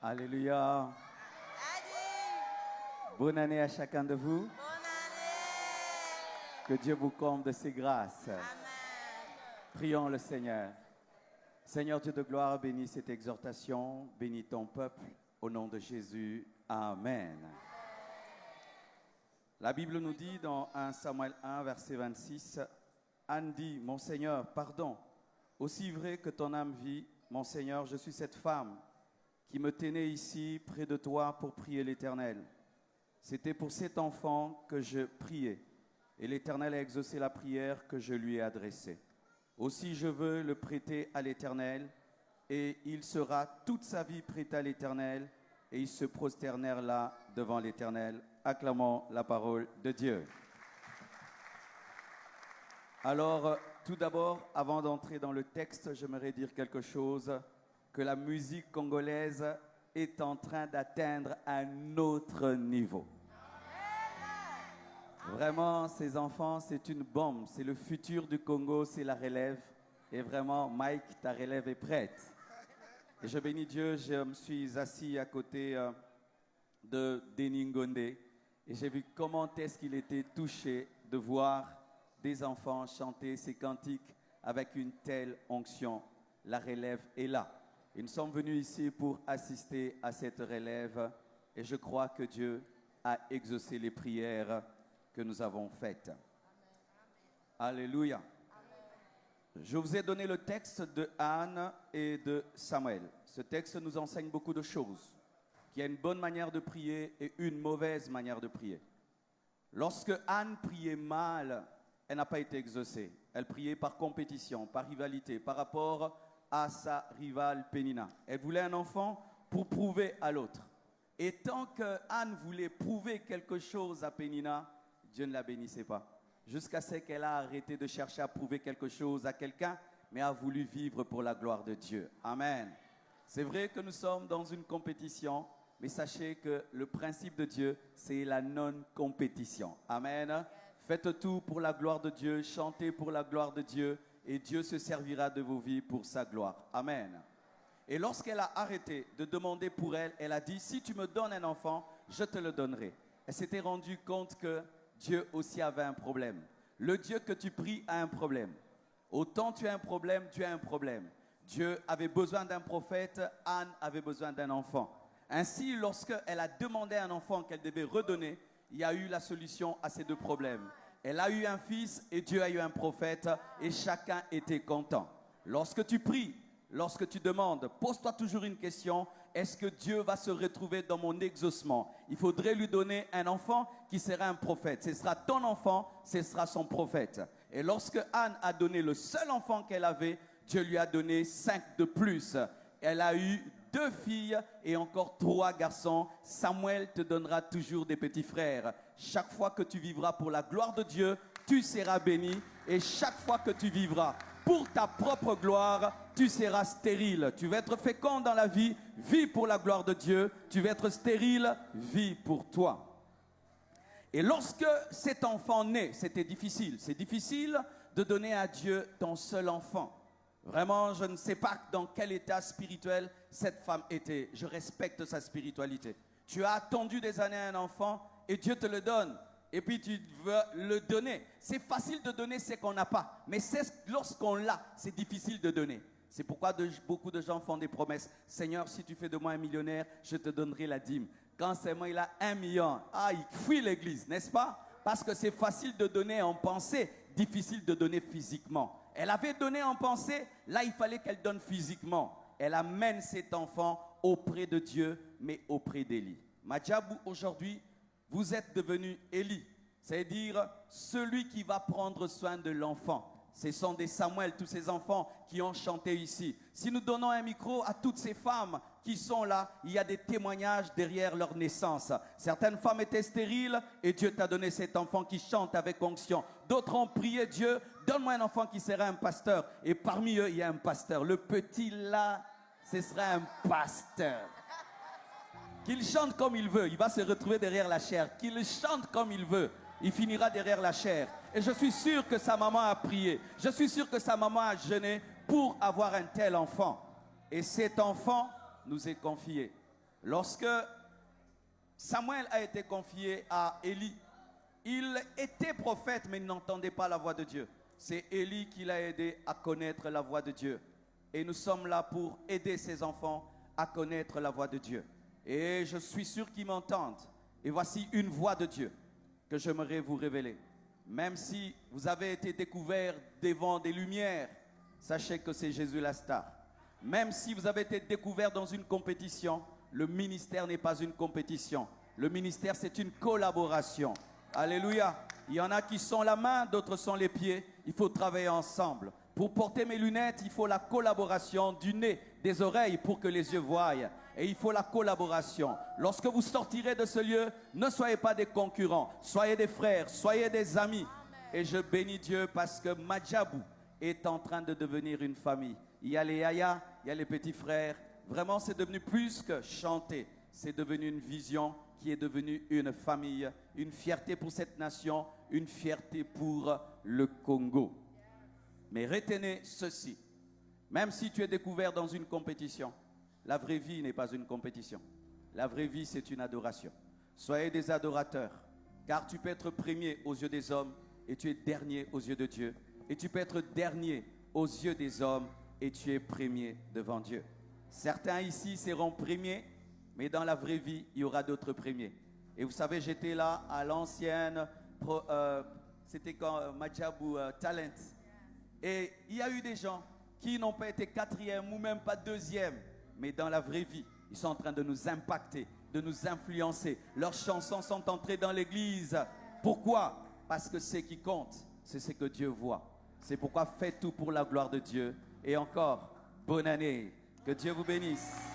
Alléluia. Bonne année à chacun de vous. Bonne année. Que Dieu vous comble de ses grâces. Amen. Prions le Seigneur. Seigneur Dieu de gloire, bénis cette exhortation, bénis ton peuple, au nom de Jésus. Amen. La Bible nous dit dans 1 Samuel 1, verset 26, Anne dit, mon Seigneur, pardon, aussi vrai que ton âme vit, mon Seigneur, je suis cette femme qui me tenait ici près de toi pour prier l'Éternel. C'était pour cet enfant que je priais, et l'Éternel a exaucé la prière que je lui ai adressée. Aussi je veux le prêter à l'Éternel, et il sera toute sa vie prêté à l'Éternel, et ils se prosternèrent là devant l'Éternel. Acclamons la parole de Dieu. Alors, tout d'abord, avant d'entrer dans le texte, j'aimerais dire quelque chose, que la musique congolaise est en train d'atteindre un autre niveau. Vraiment, ces enfants, c'est une bombe. C'est le futur du Congo, c'est la relève. Et vraiment, Mike, ta relève est prête. Et je bénis Dieu, je me suis assis à côté de Denis Ngonde. Et j'ai vu comment est-ce qu'il était touché de voir des enfants chanter ces cantiques avec une telle onction. La relève est là. Et nous sommes venus ici pour assister à cette relève. Et je crois que Dieu a exaucé les prières que nous avons faites. Amen. Alléluia. Amen. Je vous ai donné le texte de Anne et de Samuel. Ce texte nous enseigne beaucoup de choses. Qu'il y a une bonne manière de prier et une mauvaise manière de prier. Lorsque Anne priait mal, elle n'a pas été exaucée. Elle priait par compétition, par rivalité, par rapport à sa rivale Pénina. Elle voulait un enfant pour prouver à l'autre. Et tant que Anne voulait prouver quelque chose à Pénina, Dieu ne la bénissait pas. Jusqu'à ce qu'elle a arrêté de chercher à prouver quelque chose à quelqu'un, mais a voulu vivre pour la gloire de Dieu. Amen. C'est vrai que nous sommes dans une compétition, mais sachez que le principe de Dieu, c'est la non-compétition. Amen. Faites tout pour la gloire de Dieu, chantez pour la gloire de Dieu, et Dieu se servira de vos vies pour sa gloire. Amen. Et lorsqu'elle a arrêté de demander pour elle, elle a dit, si tu me donnes un enfant, je te le donnerai. Elle s'était rendue compte que Dieu aussi avait un problème. Le Dieu que tu pries a un problème. Autant tu as un problème, tu as un problème. Dieu avait besoin d'un prophète, Anne avait besoin d'un enfant. Ainsi, lorsqu'elle a demandé un enfant qu'elle devait redonner, il y a eu la solution à ces deux problèmes. Elle a eu un fils et Dieu a eu un prophète et chacun était content. Lorsque tu pries, lorsque tu demandes, pose-toi toujours une question. Est-ce que Dieu va se retrouver dans mon exaucement? Il faudrait lui donner un enfant qui sera un prophète. Ce sera ton enfant, ce sera son prophète. Et lorsque Anne a donné le seul enfant qu'elle avait, Dieu lui a donné 5 de plus. Elle a eu 2 filles et encore 3 garçons. Samuel te donnera toujours des petits frères. Chaque fois que tu vivras pour la gloire de Dieu, tu seras béni. Et chaque fois que tu vivras pour ta propre gloire, tu seras stérile. Tu vas être fécond dans la vie, vis pour la gloire de Dieu. Tu vas être stérile, vis pour toi. Et lorsque cet enfant naît, c'était difficile. C'est difficile de donner à Dieu ton seul enfant. Vraiment, je ne sais pas dans quel état spirituel cette femme était. Je respecte sa spiritualité. Tu as attendu des années à un enfant et Dieu te le donne. Et puis tu veux le donner. C'est facile de donner ce qu'on n'a pas. Mais lorsqu'on l'a, c'est difficile de donner. C'est pourquoi beaucoup de gens font des promesses. Seigneur, si tu fais de moi un millionnaire, je te donnerai la dîme. Quand seulement il a 1 million, il fuit l'église, n'est-ce pas? Parce que c'est facile de donner en pensée, difficile de donner physiquement. Elle avait donné en pensée, là il fallait qu'elle donne physiquement. Elle amène cet enfant auprès de Dieu, mais auprès d'Élie. Madjabou, aujourd'hui, vous êtes devenu Élie, c'est-à-dire celui qui va prendre soin de l'enfant. Ce sont des Samuel, tous ces enfants qui ont chanté ici. Si nous donnons un micro à toutes ces femmes qui sont là, il y a des témoignages derrière leur naissance. Certaines femmes étaient stériles et Dieu t'a donné cet enfant qui chante avec onction. D'autres ont prié Dieu, donne-moi un enfant qui sera un pasteur. Et parmi eux, il y a un pasteur. Le petit là, ce sera un pasteur. Qu'il chante comme il veut, il va se retrouver derrière la chair. Qu'il chante comme il veut, il finira derrière la chair. Et je suis sûr que sa maman a prié. Je suis sûr que sa maman a jeûné pour avoir un tel enfant. Et cet enfant nous est confié. Lorsque Samuel a été confié à Élie, il était prophète, mais il n'entendait pas la voix de Dieu. C'est Élie qui l'a aidé à connaître la voix de Dieu. Et nous sommes là pour aider ces enfants à connaître la voix de Dieu. Et je suis sûr qu'ils m'entendent. Et voici une voix de Dieu que j'aimerais vous révéler. Même si vous avez été découvert devant des lumières, sachez que c'est Jésus la star. Même si vous avez été découvert dans une compétition, le ministère n'est pas une compétition. Le ministère, c'est une collaboration. Alléluia. Il y en a qui sont la main, d'autres sont les pieds. Il faut travailler ensemble. Pour porter mes lunettes, il faut la collaboration du nez, des oreilles pour que les yeux voient. Et il faut la collaboration. Lorsque vous sortirez de ce lieu, ne soyez pas des concurrents. Soyez des frères, soyez des amis. Et je bénis Dieu parce que Madjabou est en train de devenir une famille. Il y a les yaya, il y a les petits frères. Vraiment, c'est devenu plus que chanter. C'est devenu une vision qui est devenue une famille, une fierté pour cette nation, une fierté pour le Congo. Mais retenez ceci, même si tu es découvert dans une compétition, la vraie vie n'est pas une compétition. La vraie vie, c'est une adoration. Soyez des adorateurs, car tu peux être premier aux yeux des hommes et tu es dernier aux yeux de Dieu. Et tu peux être dernier aux yeux des hommes et tu es premier devant Dieu. Certains ici seront premiers, mais dans la vraie vie, il y aura d'autres premiers. Et vous savez, j'étais là à l'ancienne, c'était quand Madjabou Talent. Et il y a eu des gens qui n'ont pas été quatrième ou même pas deuxième, mais dans la vraie vie, ils sont en train de nous impacter, de nous influencer. Leurs chansons sont entrées dans l'église. Pourquoi? Parce que ce qui compte, c'est ce que Dieu voit. C'est pourquoi faites tout pour la gloire de Dieu. Et encore, bonne année. Que Dieu vous bénisse.